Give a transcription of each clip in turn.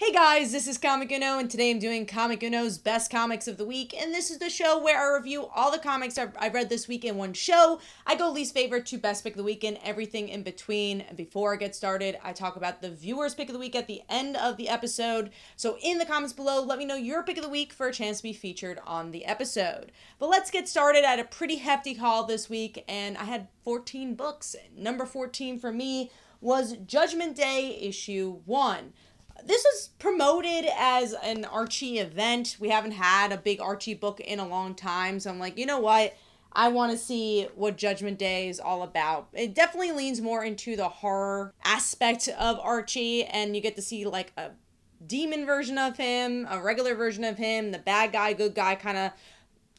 Hey guys, this is Comic Uno, and today I'm doing Comic Uno's Best Comics of the Week, and this is the show where I review all the comics I've read this week in one show. I go least favorite to Best Pick of the Week and everything in between. And before I get started, I talk about the viewer's pick of the week at the end of the episode. So in the comments below, let me know your pick of the week for a chance to be featured on the episode. But let's get started. I had a pretty hefty haul this week, and I had 14 books. Number 14 for me was Judgment Day issue 1. This was promoted as an Archie event. We haven't had a big Archie book in a long time, so I'm like, you know what? I want to see what Judgment Day is all about. It definitely leans more into the horror aspect of Archie, and you get to see like a demon version of him, a regular version of him, the bad guy, good guy kind of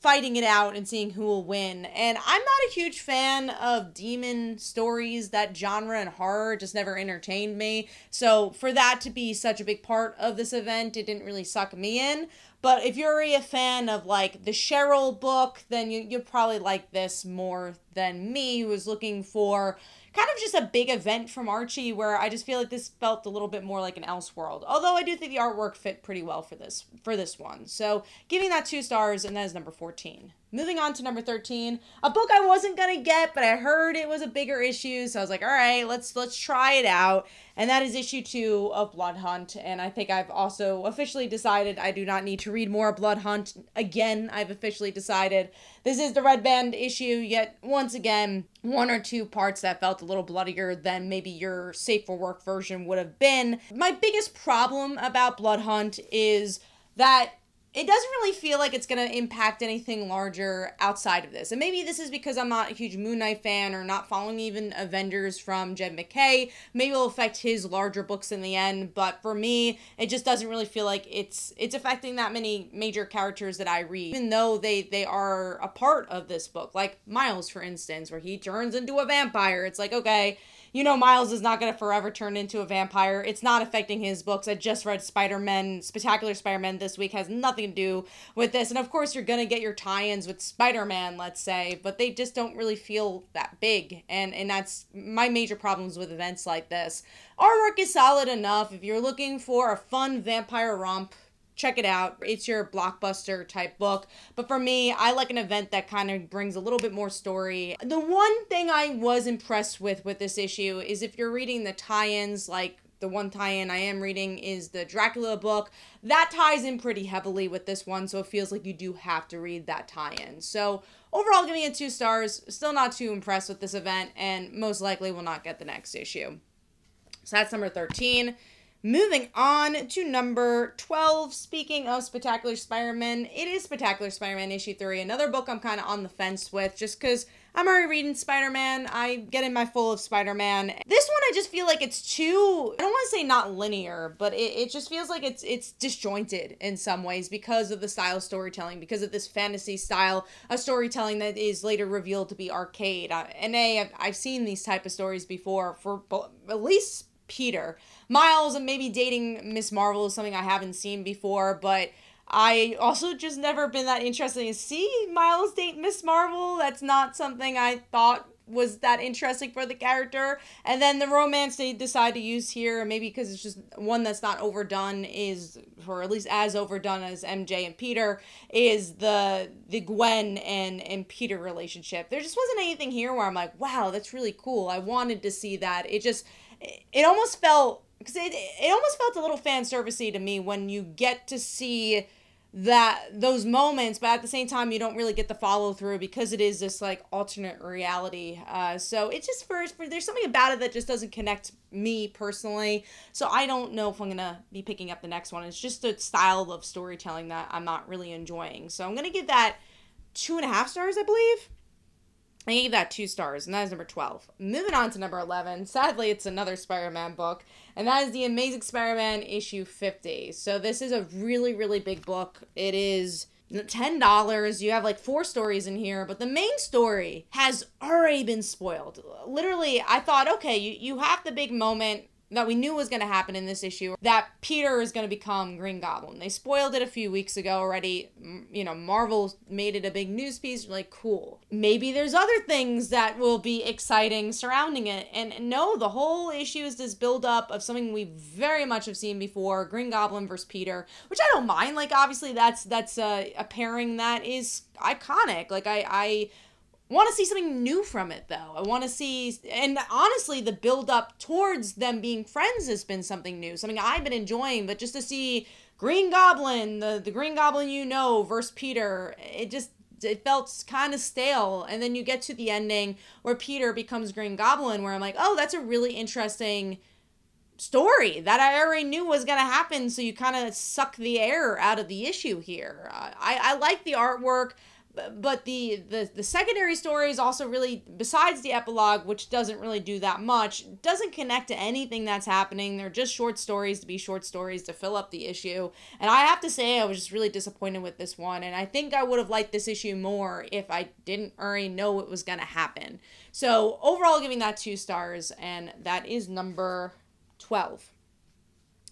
fighting it out and seeing who will win. And I'm not a huge fan of demon stories. That genre and horror just never entertained me. So for that to be such a big part of this event, it didn't really suck me in. But if you're a fan of like the Cheryl book, then you'll probably like this more than me, who was looking for kind of just a big event from Archie, where I just feel like this felt a little bit more like an Elseworld. Although I do think the artwork fit pretty well for this one. So giving that 2 stars, and that is number 14. Moving on to number 13, a book I wasn't gonna get, but I heard it was a bigger issue, so I was like, all right, let's try it out. And that is issue 2 of Blood Hunt, and I think I've also officially decided I do not need to read more Blood Hunt. Again, I've officially decided this is the Red Band issue, yet once again, 1 or 2 parts that felt a little bloodier than maybe your safe for work version would have been. My biggest problem about Blood Hunt is that it doesn't really feel like it's going to impact anything larger outside of this. And maybe this is because I'm not a huge Moon Knight fan or not following even Avengers from Jed MacKay. Maybe it'll affect his larger books in the end. But for me, it just doesn't really feel like it's affecting that many major characters that I read, even though they are a part of this book. Like Miles, for instance, where he turns into a vampire. It's like, okay, you know Miles is not going to forever turn into a vampire. It's not affecting his books. I just read Spectacular Spider-Man this week. Has nothing to do with this. And of course, you're going to get your tie-ins with Spider-Man, let's say, but they just don't really feel that big. And that's my major problems with events like this. Artwork is solid enough. If you're looking for a fun vampire romp, check it out. It's your blockbuster type book. But for me, I like an event that kind of brings a little bit more story. The one thing I was impressed with this issue is if you're reading the tie-ins, like the one tie-in I am reading is the Dracula book, that ties in pretty heavily with this one, so it feels like you do have to read that tie-in. So overall, giving it 2 stars. Still not too impressed with this event, and most likely will not get the next issue. So that's number 13. Moving on to number 12, speaking of Spectacular Spider-Man, it is Spectacular Spider-Man issue 3, another book I'm kind of on the fence with, just because I'm already reading Spider-Man, I get in my full of Spider-Man. This one, I just feel like it's too, I don't want to say not linear, but it just feels like it's disjointed in some ways because of the style of storytelling, because of this fantasy style of storytelling that is later revealed to be arcade. I've seen these type of stories before for at least Peter. Miles and maybe dating Miss Marvel is something I haven't seen before, but I also just never been that interested in see Miles date Miss Marvel. That's not something I thought was that interesting for the character. And then the romance they decide to use here, maybe because it's just one that's not overdone, is, or at least as overdone as MJ and Peter, is the Gwen and Peter relationship. There just wasn't anything here where I'm like, wow, that's really cool. I wanted to see that. It almost felt, because it almost felt a little fan servicey to me when you get to see those moments, but at the same time you don't really get the follow through because it is this like alternate reality. So it's just there's something about it that just doesn't connect me personally. So I don't know if I'm gonna be picking up the next one. It's just a style of storytelling that I'm not really enjoying. So I'm gonna give that 2.5 stars, I believe. I gave that 2 stars, and that is number 12. Moving on to number 11. Sadly, it's another Spider-Man book, and that is The Amazing Spider-Man issue 50. So this is a really, really big book. It is $10. You have like 4 stories in here, but the main story has already been spoiled. Literally, I thought, okay, you have the big moment that we knew was going to happen in this issue, that Peter is going to become Green Goblin. They spoiled it a few weeks ago already. You know, Marvel made it a big news piece. You're like, cool. Maybe there's other things that will be exciting surrounding it. And no, the whole issue is this build-up of something we very much have seen before, Green Goblin versus Peter, which I don't mind. Like, obviously, that's a pairing that is iconic. Like, I want to see something new from it, though. I want to see, and honestly, the build up towards them being friends has been something new, something I've been enjoying. But just to see Green Goblin, the Green Goblin you know, versus Peter, it felt kind of stale. And then you get to the ending where Peter becomes Green Goblin, where I'm like, oh, that's a really interesting story that I already knew was going to happen. So you kind of suck the air out of the issue here. I like the artwork. But the secondary stories also really, besides the epilogue, which doesn't really do that much, doesn't connect to anything that's happening. They're just short stories to be short stories to fill up the issue. And I have to say, I was just really disappointed with this one. And I think I would have liked this issue more if I didn't already know it was going to happen. So overall, giving that 2 stars, and that is number 12.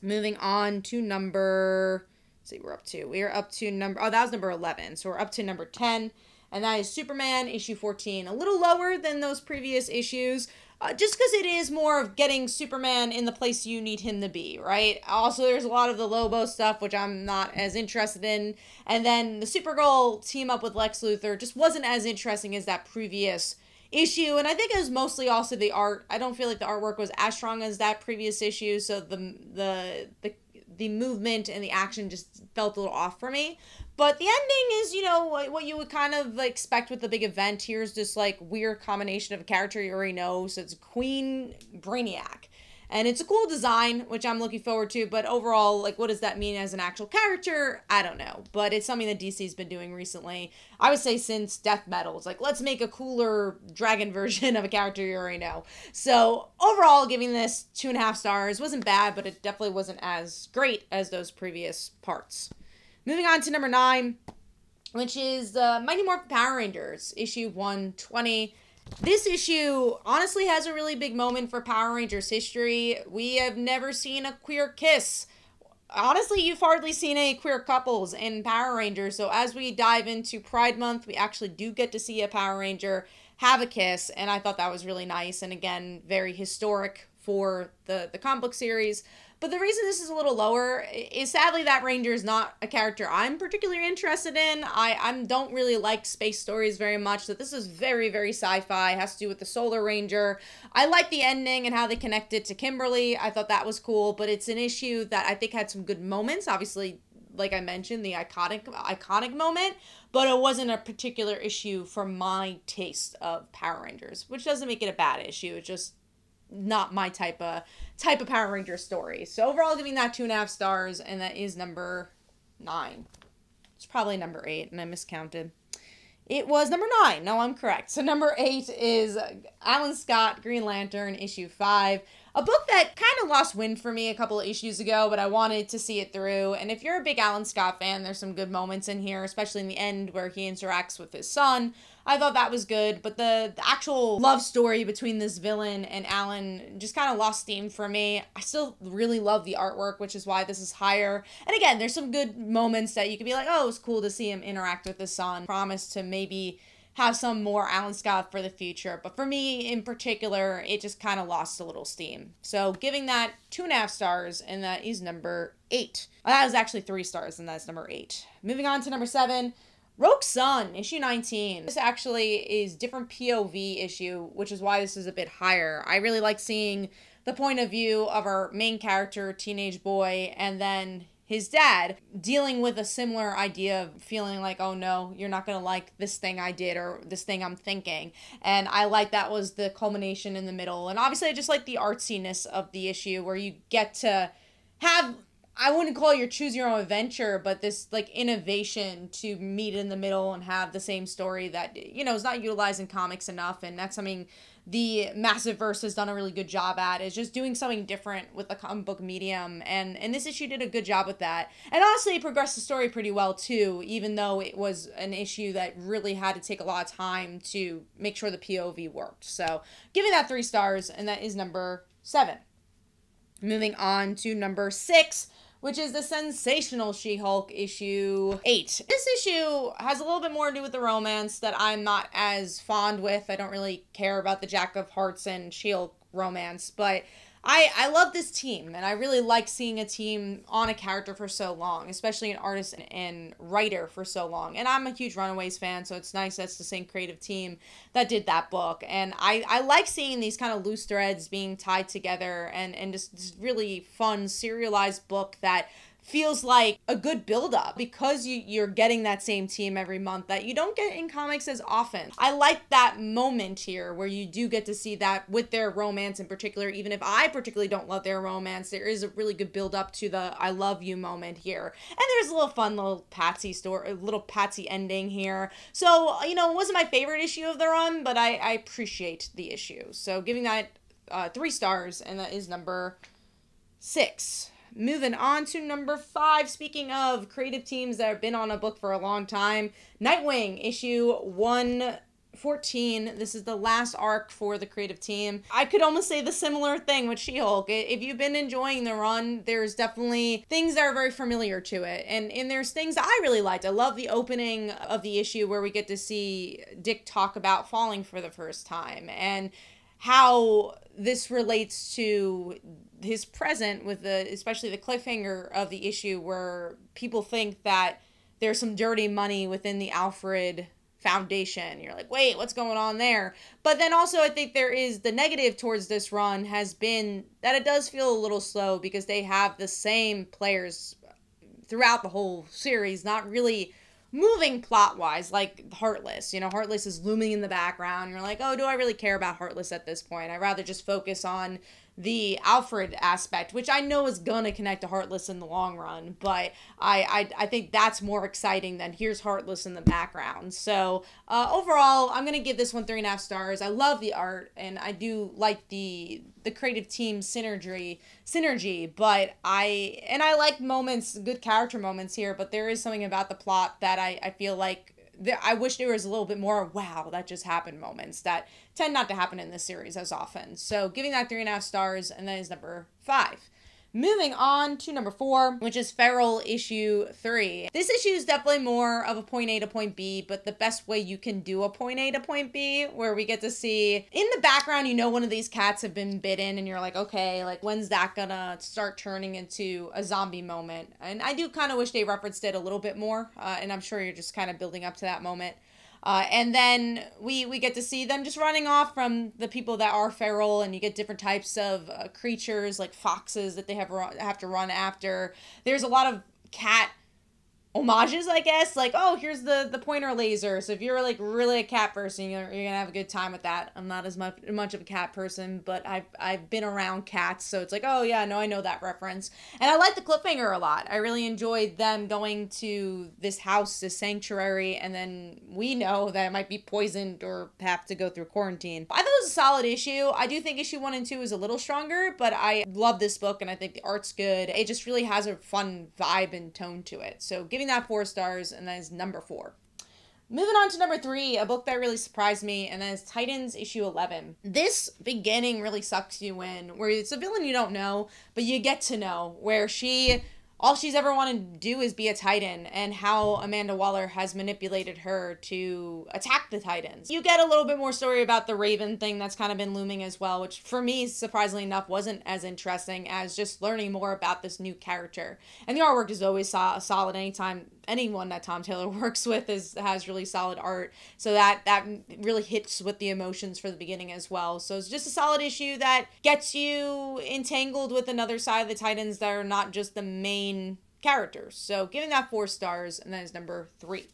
Moving on to number... see, we're up to number, that was number 11. So we're up to number 10, and that is Superman issue 14. A little lower than those previous issues, just because it is more of getting Superman in the place you need him to be, right? Also, there's a lot of the Lobo stuff, which I'm not as interested in. And then the Supergirl team up with Lex Luthor just wasn't as interesting as that previous issue. And I think it was mostly also the art. I don't feel like the artwork was as strong as that previous issue, so the movement and the action just felt a little off for me. But the ending is, you know, what you would kind of expect with the big event. Here's this, like, weird combination of a character you already know. So it's Queen Brainiac. And it's a cool design, which I'm looking forward to. But overall, like, what does that mean as an actual character? I don't know. But it's something that DC's been doing recently. I would say since Death Metal. It's like, let's make a cooler dragon version of a character you already know. So overall, giving this 2.5 stars. Wasn't bad, but it definitely wasn't as great as those previous parts. Moving on to number 9, which is Mighty Morphin Power Rangers, issue 120. This issue honestly has a really big moment for Power Rangers history. We have never seen a queer kiss. Honestly, you've hardly seen any queer couples in Power Rangers. So as we dive into Pride Month, we actually do get to see a Power Ranger have a kiss. And I thought that was really nice. And again, very historic for the comic book series. But the reason this is a little lower is sadly that Ranger is not a character I'm particularly interested in. I don't really like space stories very much, so this is very, very sci-fi. It has to do with the Solar Ranger. I like the ending and how they connected to Kimberly. I thought that was cool, but it's an issue that I think had some good moments. Obviously, like I mentioned, the iconic moment, but it wasn't a particular issue for my taste of Power Rangers, which doesn't make it a bad issue. It's just not my type of Power Ranger story. So overall, giving that 2.5 stars, and that is number 9. It's probably number 8, and I miscounted. It was number 9. No, I'm correct. So number 8 is Alan Scott, Green Lantern, issue 5. A book that kind of lost wind for me a couple of issues ago, but I wanted to see it through. And if you're a big Alan Scott fan, there's some good moments in here, especially in the end where he interacts with his son. I thought that was good, but the actual love story between this villain and Alan just kind of lost steam for me. I still really love the artwork, which is why this is higher. And again, there's some good moments that you could be like, oh, it was cool to see him interact with his son. Promise to maybe have some more Alan Scott for the future. But for me in particular, it just kind of lost a little steam. So giving that 2.5 stars, and that is number 8. That was actually 3 stars, and that's number 8. Moving on to number 7. Rogue Sun, issue 19. This actually is different POV issue, which is why this is a bit higher. I really like seeing the point of view of our main character, teenage boy, and then his dad dealing with a similar idea of feeling like, oh no, you're not gonna like this thing I did or this thing I'm thinking. And I like that was the culmination in the middle. And obviously I just like the artsiness of the issue where you get to have, I wouldn't call it your choose your own adventure, but this like innovation to meet in the middle and have the same story that, you know, is not utilized in comics enough. And that's something the Massiveverse has done a really good job at, is just doing something different with the comic book medium. And this issue did a good job with that. And honestly, it progressed the story pretty well too, even though it was an issue that really had to take a lot of time to make sure the POV worked. So giving that 3 stars, and that is number 7. Moving on to number 6, which is the Sensational She-Hulk issue 8. This issue has a little bit more to do with the romance that I'm not as fond with. I don't really care about the Jack of Hearts and She-Hulk romance, but I love this team, and I really like seeing a team on a character for so long, especially an artist and writer for so long. And I'm a huge Runaways fan, so it's nice that's the same creative team that did that book. And I like seeing these kind of loose threads being tied together and just this really fun serialized book that feels like a good build-up because you're getting that same team every month that you don't get in comics as often. I like that moment here where you do get to see that with their romance in particular. Even if I particularly don't love their romance, there is a really good build-up to the I love you moment here. And there's a little fun little Patsy story, a little Patsy ending here. So, you know, it wasn't my favorite issue of the run, but I appreciate the issue. So giving that 3 stars, and that is number 6. Moving on to number 5, speaking of creative teams that have been on a book for a long time, Nightwing, issue 114. This is the last arc for the creative team. I could almost say the similar thing with She-Hulk. If you've been enjoying the run, there's definitely things that are very familiar to it. And there's things that I really liked. I love the opening of the issue where we get to see Dick talk about falling for the first time and how this relates to his present with especially the cliffhanger of the issue where people think that there's some dirty money within the Alfred Foundation. You're like, wait, what's going on there? But then also I think there is the negative towards this run has been that it does feel a little slow because they have the same players throughout the whole series, not really moving plot-wise, like Heartless. You know, Heartless is looming in the background. You're like, oh, do I really care about Heartless at this point? I'd rather just focus on the Alfred aspect, which I know is gonna connect to Heartless in the long run, but I think that's more exciting than here's Heartless in the background. So overall, I'm gonna give this one 3.5 stars. I love the art, and I do like the creative team synergy, but I like moments, good character moments here, but there is something about the plot that I feel like I wish there was a little bit more wow, that just happened moments that tend not to happen in this series as often. So giving that 3.5 stars, and that is number 5. Moving on to number 4, which is Feral issue 3. This issue is definitely more of a point A to point B, but the best way you can do a point A to point B, where we get to see in the background, you know, one of these cats have been bitten, and you're like, okay, like when's that gonna start turning into a zombie moment? And I do kind of wish they referenced it a little bit more, and I'm sure you're just kind of building up to that moment. And then we get to see them just running off from the people that are feral, and you get different types of creatures like foxes that they have to run after. There's a lot of cat homages, I guess, like, oh, here's the pointer laser. So if you're like really a cat person, you're gonna have a good time with that. I'm not as much of a cat person, but I've been around cats, so it's like, oh yeah, no, I know that reference. And I like the cliffhanger a lot. I really enjoyed them going to this house, this sanctuary, and then we know that it might be poisoned or have to go through quarantine. I thought it was a solid issue. I do think issue 1 and 2 is a little stronger, but I love this book, and I think the art's good. It just really has a fun vibe and tone to it. So giving that 4 stars, and that is number 4. Moving on to number 3, a book that really surprised me, and that is Titans issue 11. This beginning really sucks you in, where it's a villain you don't know, but you get to know, where all she's ever wanted to do is be a Titan, and how Amanda Waller has manipulated her to attack the Titans. You get a little bit more story about the Raven thing that's kind of been looming as well, which for me, surprisingly enough, wasn't as interesting as just learning more about this new character. And the artwork is always solid anytime. Anyone that Tom Taylor works with has really solid art, so that really hits with the emotions for the beginning as well. So it's just a solid issue that gets you entangled with another side of the Titans that are not just the main characters. So giving that 4 stars, and that is number 3.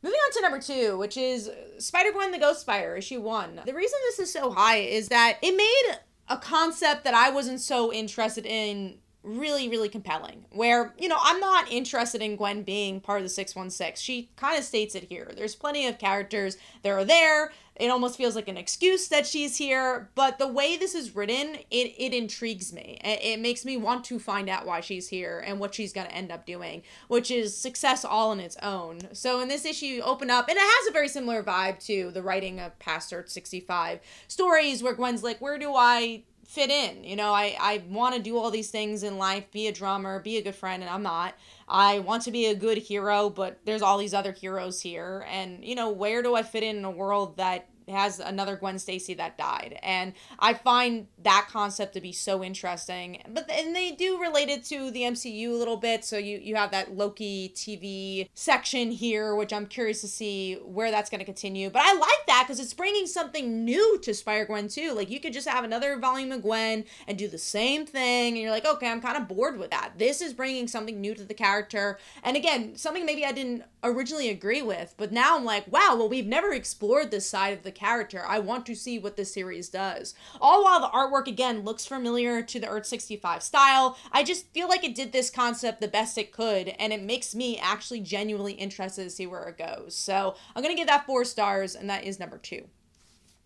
Moving on to number 2, which is Spider-Gwen the Ghost Spider, issue 1. The reason this is so high is that it made a concept that I wasn't so interested in really, really compelling, where, you know, I'm not interested in Gwen being part of the 616. She kind of states it here. There's plenty of characters that are there. It almost feels like an excuse that she's here, but the way this is written, it intrigues me. It makes me want to find out why she's here and what she's going to end up doing, which is success all on its own. So in this issue, you open up, and it has a very similar vibe to the writing of Past Earth 65 stories, where Gwen's like, where do I fit in. You know, I want to do all these things in life, be a drummer, be a good friend, and I'm not. I want to be a good hero, but there's all these other heroes here. And, you know, where do I fit in a world that has another Gwen Stacy that died? And I find that concept to be so interesting. And they do relate it to the MCU a little bit. So you have that Loki TV section here, which I'm curious to see where that's going to continue. But I like that because it's bringing something new to Spider-Gwen too. Like, you could just have another volume of Gwen and do the same thing. And you're like, okay, I'm kind of bored with that. This is bringing something new to the character. And again, something maybe I didn't originally agree with, but now I'm like, wow, well, we've never explored this side of the character. I want to see what this series does. All while the artwork, again, looks familiar to the Earth 65 style. I just feel like it did this concept the best it could, and it makes me actually genuinely interested to see where it goes. So I'm going to give that 4 stars, and that is number 2.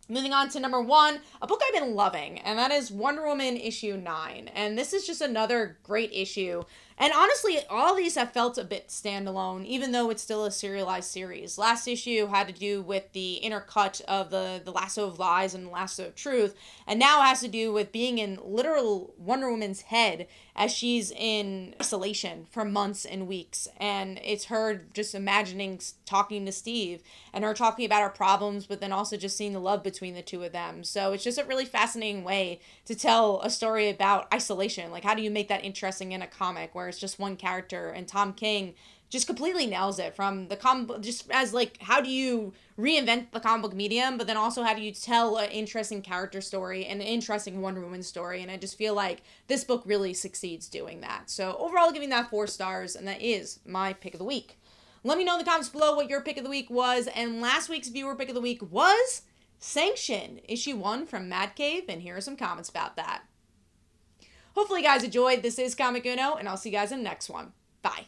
Moving on to number 1, a book I've been loving, and that is Wonder Woman issue 9. And this is just another great issue. And honestly, all these have felt a bit standalone, even though it's still a serialized series. Last issue had to do with the intercut of the Lasso of Lies and the Lasso of Truth, and now it has to do with being in literal Wonder Woman's head as she's in isolation for months and weeks. And it's her just imagining talking to Steve, and her talking about her problems, but then also just seeing the love between the two of them. So it's just a really fascinating way to tell a story about isolation. Like, how do you make that interesting in a comic where it's just one character? And Tom King just completely nails it from the comic, just as like, how do you reinvent the comic book medium, but then also how do you tell an interesting character story and an interesting Wonder Woman story? And I just feel like this book really succeeds doing that. So overall, giving that 4 stars, and that is my pick of the week. Let me know in the comments below what your pick of the week was. And last week's viewer pick of the week was Sanction, issue 1 from Mad Cave, and here are some comments about that. Hopefully you guys enjoyed. This is Comic Uno, and I'll see you guys in the next one. Bye.